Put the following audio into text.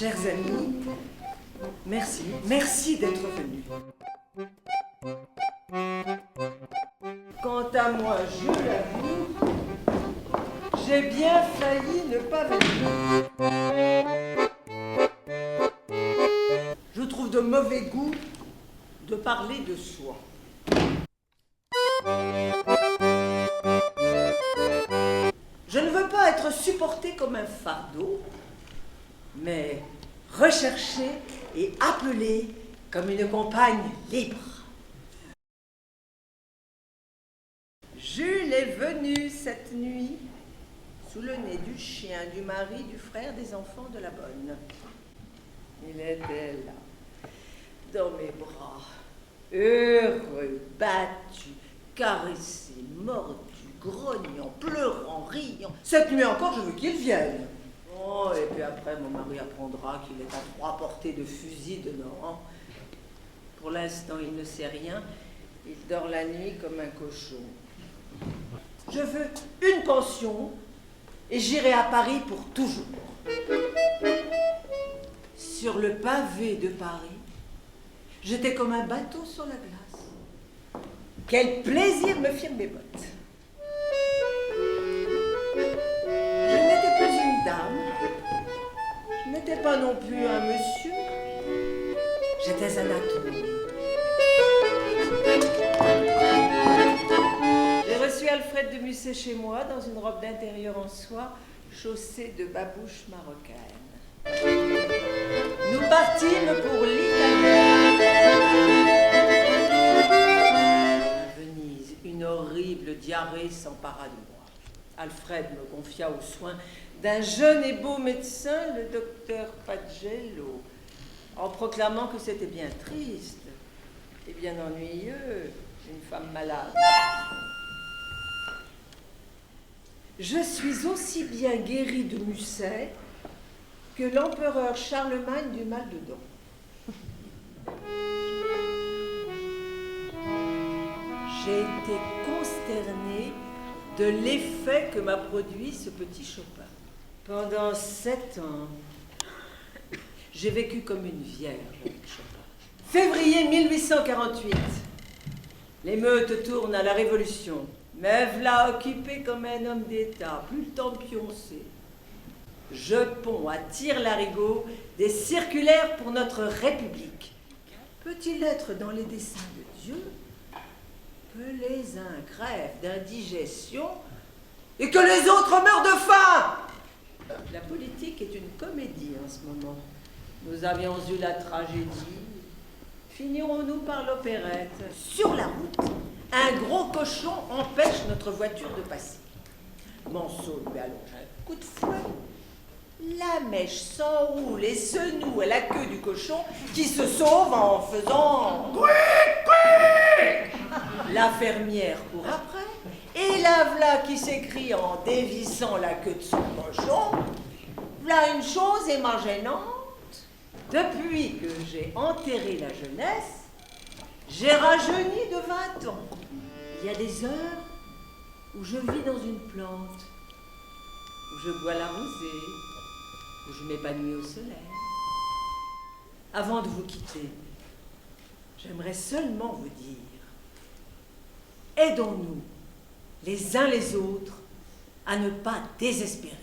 Chers amis, merci d'être venus. Quant à moi, je l'avoue, j'ai bien failli ne pas venir. Je trouve de mauvais goût de parler de soi. Je ne veux pas être supportée comme un fardeau, mais recherchée et appelée comme une compagne libre. Jules est venu cette nuit sous le nez du chien, du mari, du frère, des enfants de la bonne. Il était là, dans mes bras, heureux, battu, caressé, mordu, grognant, pleurant, riant. Cette nuit encore, je veux qu'il vienne. Oh, et puis après, mon mari apprendra qu'il est à 3 portées de fusil dedans. Pour l'instant, il ne sait rien. Il dort la nuit comme un cochon. Je veux une pension et j'irai à Paris pour toujours. Sur le pavé de Paris, j'étais comme un bateau sur la glace. Quel plaisir me firent mes bottes. Je n'étais plus une dame, je n'étais pas non plus un monsieur, j'étais un atome. J'ai reçu Alfred de Musset chez moi dans une robe d'intérieur en soie, chaussée de babouches marocaines. Nous partîmes pour l'Italie. À Venise, une horrible diarrhée s'empara de moi. Alfred me confia aux soins d'un jeune et beau médecin, le docteur Pagello, en proclamant que c'était bien triste et bien ennuyeux, une femme malade. Je suis aussi bien guérie de Musset que l'empereur Charlemagne du mal de dents. J'ai été consternée de l'effet que m'a produit ce petit Chopin. Pendant 7 ans, j'ai vécu comme une vierge avec Chopin. Février 1848, l'émeute tourne à la Révolution. Mais v'là occupé comme un homme d'État, plus le temps de pioncer. Je ponds à tire-larigot des circulaires pour notre République. Peut-il être dans les desseins de Dieu que les uns crèvent d'indigestion et que les autres meurent de faim? La politique est une comédie en ce moment. Nous avions eu la tragédie. Finirons-nous par l'opérette? Sur la route, un gros cochon empêche notre voiture de passer. Manceau lui allonge un coup de fouet. La mèche s'enroule et se noue à la queue du cochon qui se sauve en faisant... La fermière court après et la v'là qui s'écrie en dévissant la queue de son cochon. V'là une chose et ma gênante. Depuis que j'ai enterré la jeunesse, j'ai rajeuni de 20 ans. Il y a des heures où je vis dans une plante, où je bois la rosée, où je m'épanouis au soleil. Avant de vous quitter, j'aimerais seulement vous dire, aidons-nous les uns les autres à ne pas désespérer.